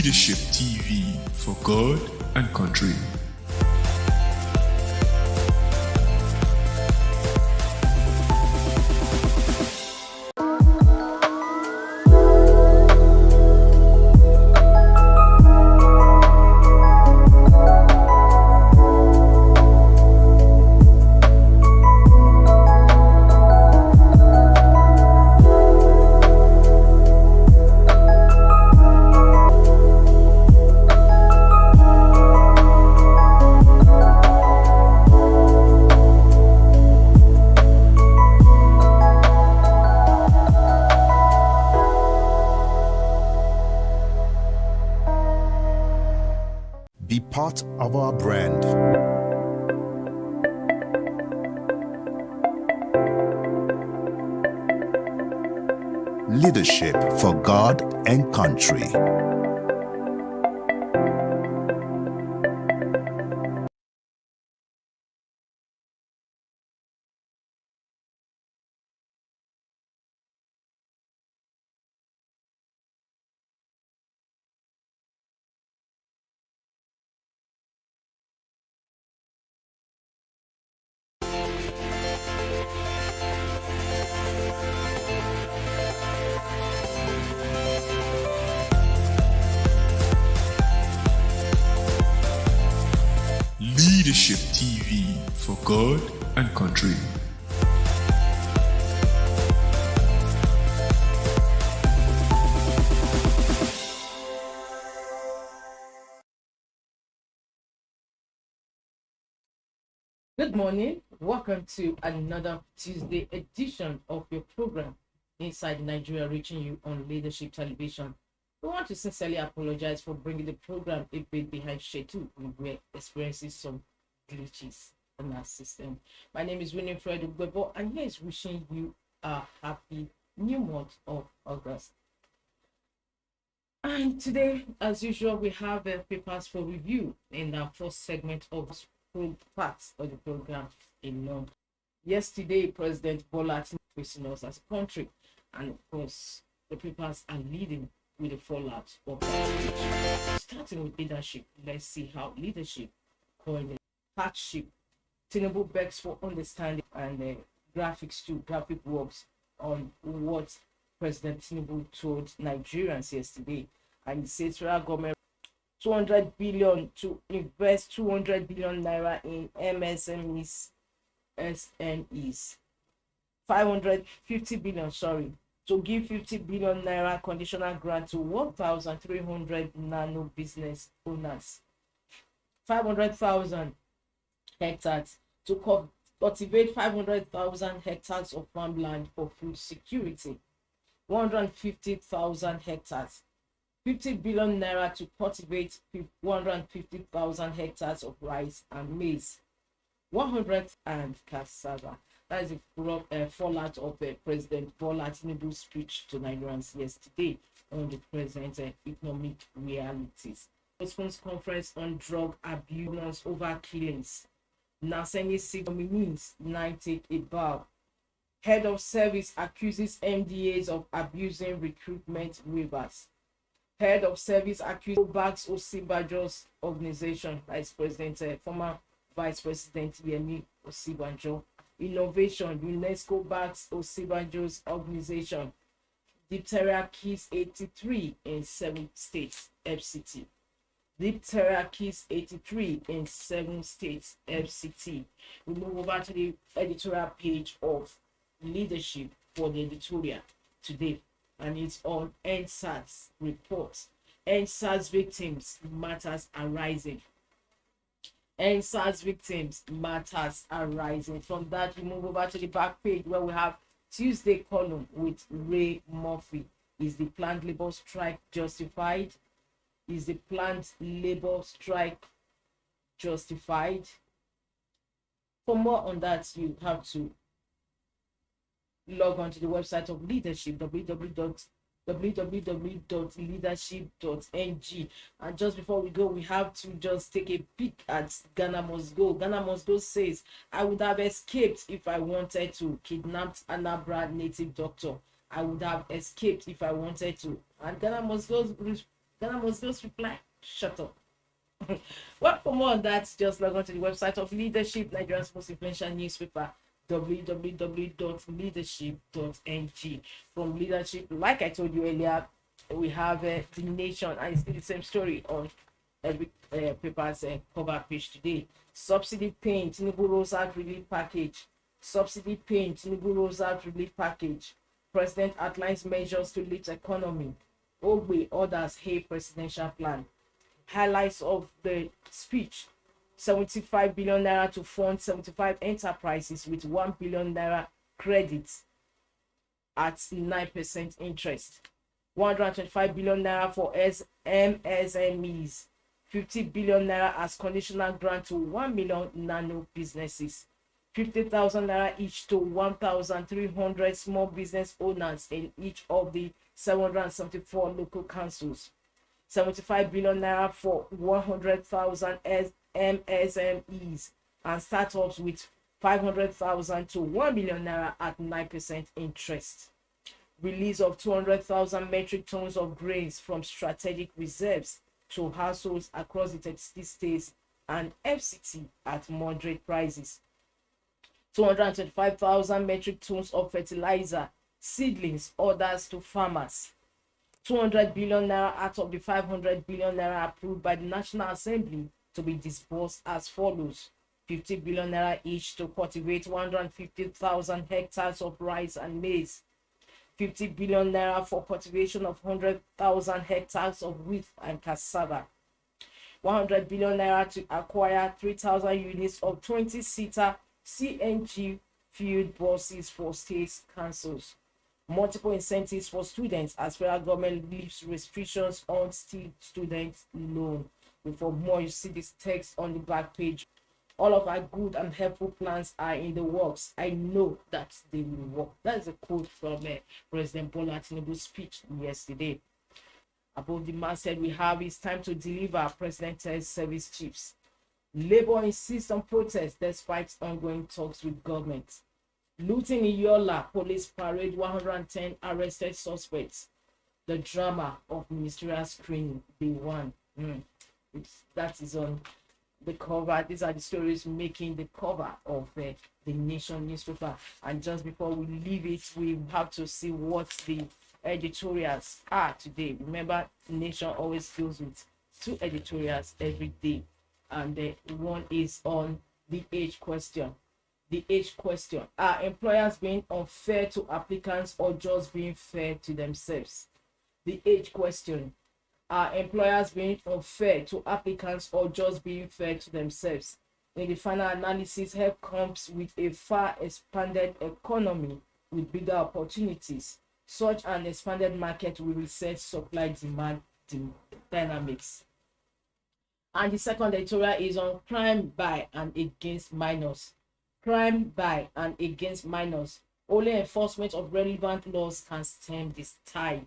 Leadership TV for God and country. Be part of our brand. Leadership for God and country. Leadership TV for God and country. Good morning. Welcome to another Tuesday edition of your program, Inside Nigeria, reaching you on Leadership Television. We want to sincerely apologize for bringing the program a bit behind schedule. We were experiencing some glitches on our system. My name is Winifred Ugbebo, and here is wishing you a happy new month of August. And today, as usual, we have papers for review in our first segment of parts of the program in London. Yesterday, President Bola Tinubu facing us as a country, and of course, the papers are leading with the fallout of that speech. Starting with leadership, let's see how leadership coined hardship. Tinubu begs for understanding and graphics too, graphic works on what President Tinubu told Nigerians yesterday, and he says federal government 200 billion to invest 200 billion naira in MSMEs, SMEs, 550 billion, to give 50 billion naira conditional grant to 1,300 nano business owners, 500,000 hectares to cultivate 500,000 hectares of farmland for food security, 150,000 hectares, 50 billion naira to cultivate 150,000 hectares of rice and maize, 100 and cassava. That is a fallout of President Bola Tinubu's speech to Nigerians yesterday on the present economic realities. Response conference on drug abuse over killings. Naseni Sigomini's 90 above. Head of service accuses MDAs of abusing recruitment waivers. Head of service accused backs Osibajo's organization, former Vice President Yemi Osibanjo. Innovation, UNESCO backs Osibanjo's organization. Diphtheria kills 83 in 7 states, FCT. Diphtheria kills 83 in 7 states, FCT. We move over to the editorial page of Leadership for the editorial today, and it's on NSAS report. NSAS victims matters arising. NSAS victims matters arising. From that, we move over to the back page where we have Tuesday column with Ray Murphy. Is the planned labor strike justified? Is the planned labor strike justified? For more on that, you have to log on to the website of Leadership, www.leadership.ng. And just before we go, we have to just take a peek at Ghana Must Go. Ghana Must Go says, I would have escaped if I wanted to. Kidnapped Anambra native doctor. I would have escaped if I wanted to. And Ghana Must Go Ghana must just reply, shut up. Well, for more on that, just log on to the website of Leadership, Nigeria's most influential newspaper, www.leadership.ng. From Leadership, like I told you earlier, we have The Nation, and it's still the same story on every paper's cover page today. Subsidy pain, Tinubu rolls out relief package. Subsidy pain, Tinubu rolls out relief package. President outlines measures to lift economy. Ogbe orders Hay presidential plan. Highlights of the speech: 75 billion naira to fund 75 enterprises with 1 billion naira credits at 9% interest. 125 billion naira for MSMEs. 50 billion naira as conditional grant to 1 million nano businesses. 50,000 naira each to 1,300 small business owners in each of the 774 local councils. 75 billion naira for 100,000 MSMEs and startups with 500,000 to 1 million naira at 9% interest. Release of 200,000 metric tons of grains from strategic reserves to households across the 36 states and FCT at moderate prices. 225,000 metric tons of fertilizer, seedlings, orders to farmers. 200 billion naira out of the 500 billion naira approved by the National Assembly to be disbursed as follows: 50 billion naira each to cultivate 150,000 hectares of rice and maize. 50 billion naira for cultivation of 100,000 hectares of wheat and cassava. 100 billion naira to acquire 3,000 units of 20-seater CNG fueled buses for states councils. Multiple incentives for students as federal government lifts restrictions on student loan. For more, you see this text on the back page. All of our good and helpful plans are in the works. I know that they will work. That is a quote from President Bola Tinubu's speech yesterday. Above the masthead we have, it's time to deliver, President tells service chiefs. Labour insists on protest despite ongoing talks with government. Looting in Yola, police parade 110 arrested suspects. The drama of ministerial screening, day one. That is on the cover. These are the stories making the cover of the Nation newspaper. And just before we leave it, we have to see what the editorials are today. Remember, Nation always deals with 2 editorials every day. And one is on the age question. The age question: are employers being unfair to applicants or just being fair to themselves? The age question: are employers being unfair to applicants or just being fair to themselves? In the final analysis, help comes with a far expanded economy with bigger opportunities. Such an expanded market will reset supply-demand dynamics. And the second editorial is on crime by and against minors. Crime by and against minors. Only enforcement of relevant laws can stem this tide.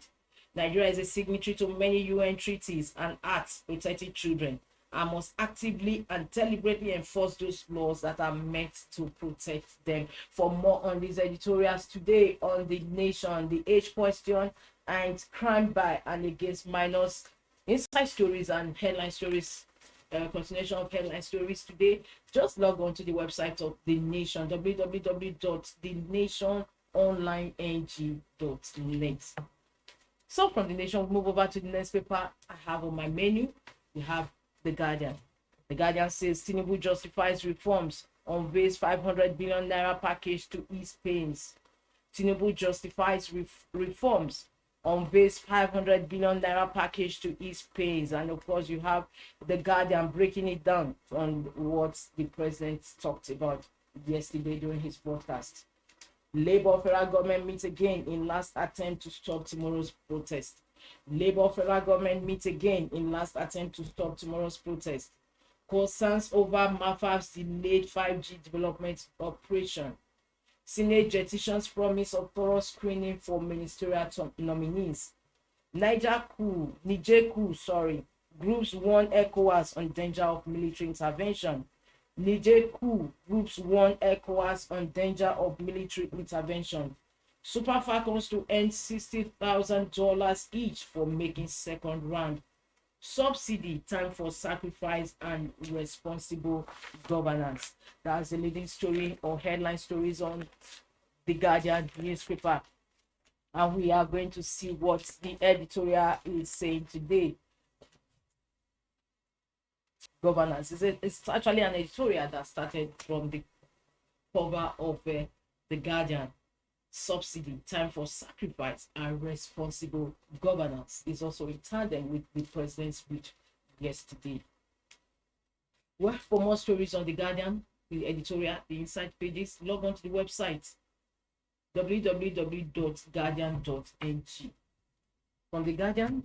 Nigeria is a signatory to many UN treaties and acts protecting children and must actively and deliberately enforce those laws that are meant to protect them. For more on these editorials today on The Nation, the age question and crime by and against minors, inside stories and headline stories, continuation of headline stories today, just log on to the website of The Nation, www.thenationonlineng.net. So from The Nation, we'll move over to the next paper I have on my menu. We have The Guardian. The Guardian says Tinubu justifies reforms, unveils 500 billion naira package to ease pains. Tinubu justifies reforms, unveils 500 billion naira package to ease pains. And of course, you have The Guardian breaking it down on what the president talked about yesterday during his broadcast. Labour federal government meets again in last attempt to stop tomorrow's protest. Labour federal government meets again in last attempt to stop tomorrow's protest. Concerns over MAFA's delayed 5G development operation. Senate petitions promise of thorough screening for ministerial nominees. Niger coup, groups warn ECOWAS on danger of military intervention. Niger coup, groups warn ECOWAS on danger of military intervention. Super Falcons to earn $60,000 each for making second round Subsidy, time for sacrifice and responsible governance. That's the leading story or headline stories on the Guardian newspaper. And we are going to see what the editorial is saying today. Governance. It's actually an editorial that started from the cover of the Guardian. Subsidy, time for sacrifice and responsible governance is also in tandem with the president's speech yesterday. Well, for more stories on the Guardian, the editorial, the inside pages, log on to the website www.guardian.ng. From the Guardian,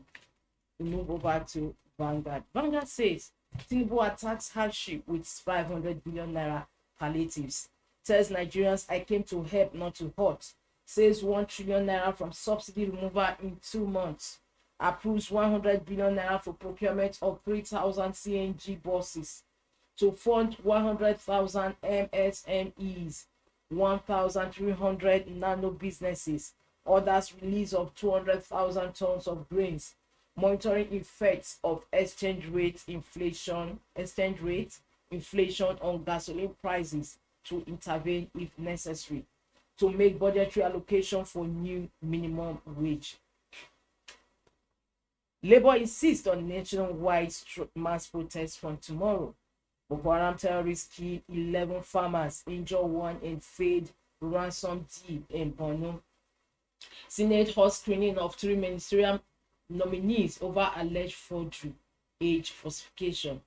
we move over to Vanguard. Vanguard says Tinubu attacks hardship with 500 billion naira palliatives. Tells Nigerians, I came to help, not to hurt. Says 1 trillion naira from subsidy removal in 2 months. Approves 100 billion naira for procurement of 3,000 CNG buses. To fund 100,000 MSMEs, 1,300 nano businesses. Orders release of 200,000 tons of grains. Monitoring effects of exchange rate inflation on gasoline prices to intervene if necessary. To make budgetary allocation for new minimum wage. Labour insists on nationwide mass protest from tomorrow. Boko Haram terrorists kill 11 farmers, injure 1 in failed ransom deal in Borno. Senate holds screening of 3 ministerial nominees over alleged forgery, age falsification.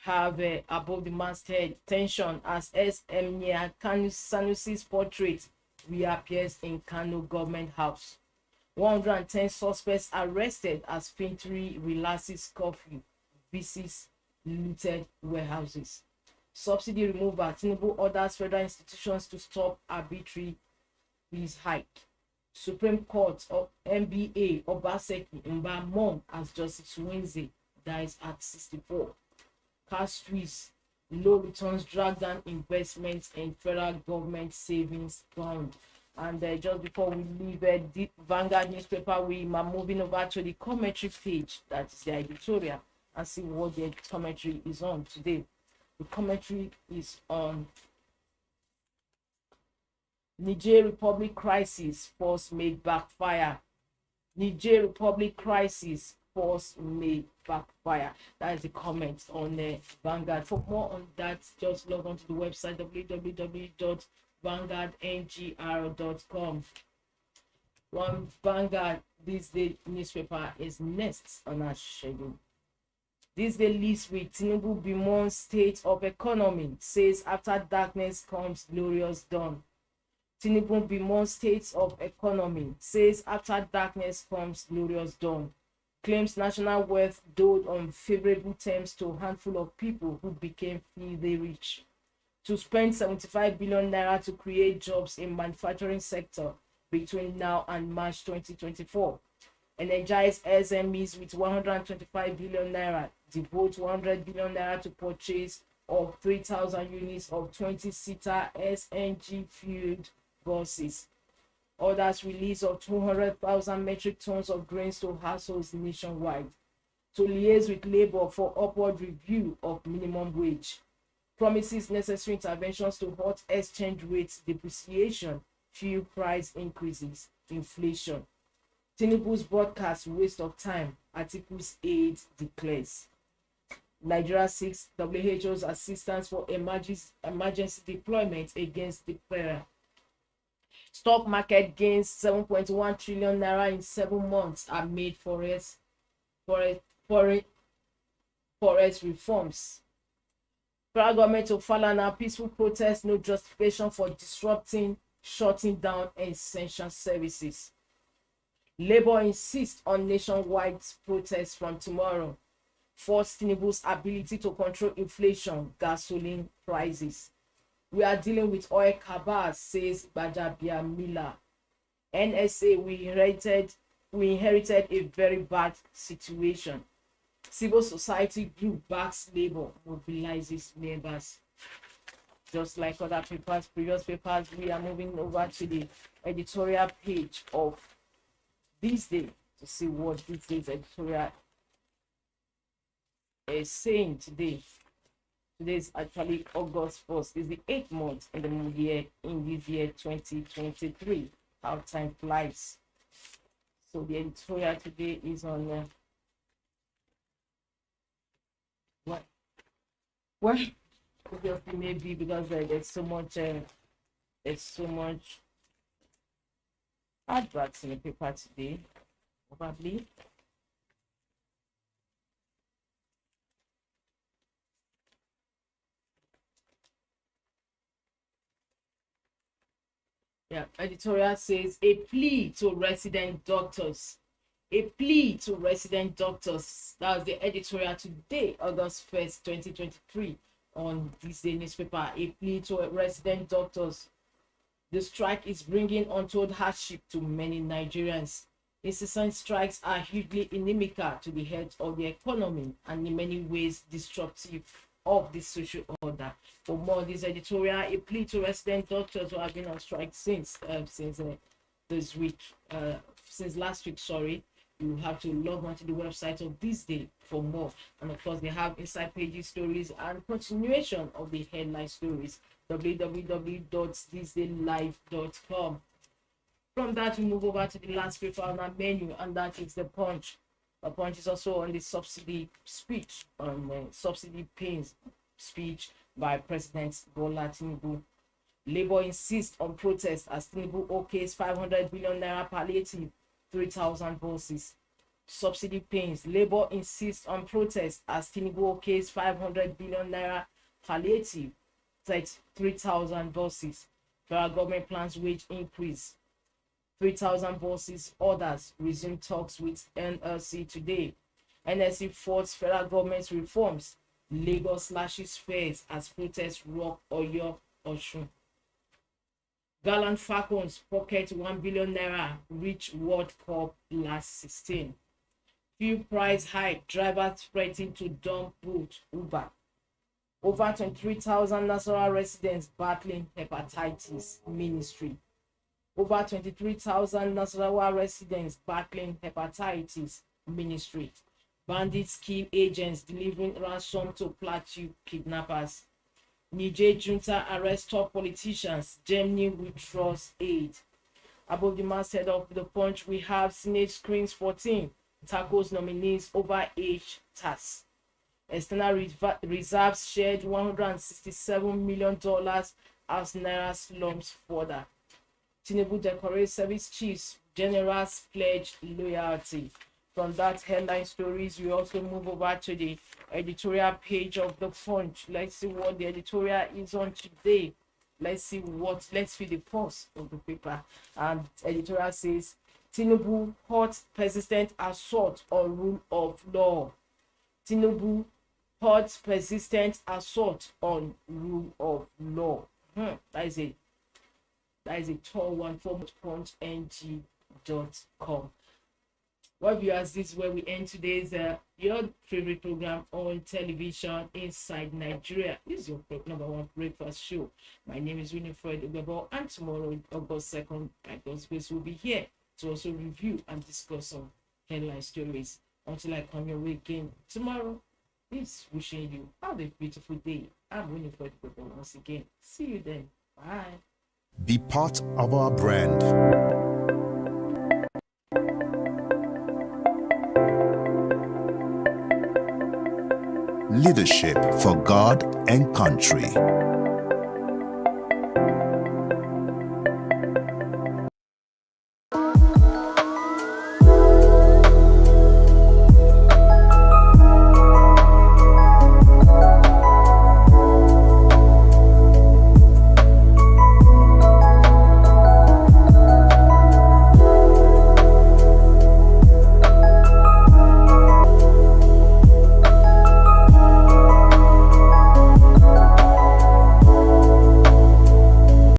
Have above the masthead tension as Emir Sanusi's portrait reappears in Kano government house. 110 suspects arrested as Fintiri relaxes curfew, visits looted warehouses. Subsidy removal, Tinubu orders federal institutions to stop arbitrary fees hike. Supreme Court of NBA Obaseki Mba Mom as Justice Wednesday dies at 64. Cash squeeze, low returns drag down investments in federal government savings bond. And just before we leave the Vanguard newspaper, we are moving over to the commentary page, that is the editorial, and see what the commentary is on today. The commentary is on Niger Republic crisis, force may backfire. Niger Republic crisis, force may backfire. That is the comment on the Vanguard. For more on that, just log on to the website www.vanguardngr.com. One Vanguard THISDAY newspaper is next on our schedule. THISDAY leads with Tinubu bemoans state of economy, says after darkness comes glorious dawn. Tinubu bemoans state of economy, says after darkness comes glorious dawn. Claims national wealth doled on favorable terms to a handful of people who became filthy rich. To spend 75 billion naira to create jobs in manufacturing sector between now and March 2024. Energize SMEs with 125 billion naira. Devote 100 billion naira to purchase of 3,000 units of 20-seater SNG fueled buses. Orders release of 200,000 metric tons of grains to households nationwide. To liaise with labor for upward review of minimum wage. Promises necessary interventions to halt exchange rates depreciation, fuel price increases, inflation. Tinubu's broadcast waste of time, Articles 8 declares. Nigeria seeks WHO's assistance for emergency deployment against diphtheria. Stock market gains 7.1 trillion naira in 7 months amid forest reforms. Federal government of Falana peaceful protest, no justification for disrupting, shutting down essential services. Labour insists on nationwide protests from tomorrow. Force Tinubu's ability to control inflation, gasoline prices. We are dealing with oil cabals, says Bajabia Miller. NSA, we inherited a very bad situation. Civil society group backs labor, mobilizes members. Just like other papers, previous papers, we are moving over to the editorial page of THISDAY to see what THISDAY's editorial saying today. Today is actually August 1st. It's the 8th month in the year, in this year 2023. How time flies. So the editorial today is on well, obviously maybe because there's so much adverts in the paper today, probably. Yeah, editorial says a plea to resident doctors. A plea to resident doctors. That was the editorial today, August 1st, 2023, on THISDAY newspaper. A plea to resident doctors. The strike is bringing untold hardship to many Nigerians. Incessant strikes are hugely inimical to the health of the economy and in many ways disruptive of the social order. For more on this editorial, a plea to resident doctors who have been on strike since this week, since last week, sorry. You have to log on to the website of THISDAY for more. And of course, they have inside pages stories and continuation of the headline stories. www.thisdaylive.com. From that, we move over to the last paper on our menu, and that is the Punch. The Punch is also on the subsidy speech, on subsidy pains speech by President Bola Tinubu. Labour insists on protest as Tinubu okays 500 billion naira palliative, 3,000 buses. Subsidy pains. Labour insists on protest as Tinubu okays 500 billion naira palliative, 3,000 buses. Federal government plans wage increase. 3,000 buses orders resume talks with NLC today. NLC faults federal government's reforms. Lagos slashes fares as protests rock Oyo, Osun. Gallant Falcons pocket 1 billion naira, reach World Cup last 16. Fuel price hike, drivers threaten to dump boot Uber. Over 23,000 Nasarawa residents battling hepatitis, ministry. Over 23,000 Nasarawa residents battling hepatitis, ministry. Bandits kill agents delivering ransom to Plateau kidnappers. Niger junta arrests top politicians. Germany withdraws aid. Above the masthead of the Punch, we have Senate screens 14, tackles nominees over age tax. External reserves shared $167 million as Naira slumps further. Tinubu decorates service chiefs, generals pledge loyalty. From that headline stories, we also move over to the editorial page of the Punch. Let's see what the editorial is on today. Let's feel the pulse of the paper. And editorial says, Tinubu hot persistent assault on rule of law. Tinubu hot persistent assault on rule of law. That is a tall one from punchng.com. Well, viewers, this is where we end today's your favorite program on television, Inside Nigeria. This is your number one breakfast show. My name is Winifred Ubebo, and tomorrow, August 2nd, by God's grace, will be here to also review and discuss some headline stories. Until I come your way again tomorrow, it's wishing you have a beautiful day. I'm Winifred Ubebo once again. See you then. Bye. Be part of our brand. Leadership for God and country.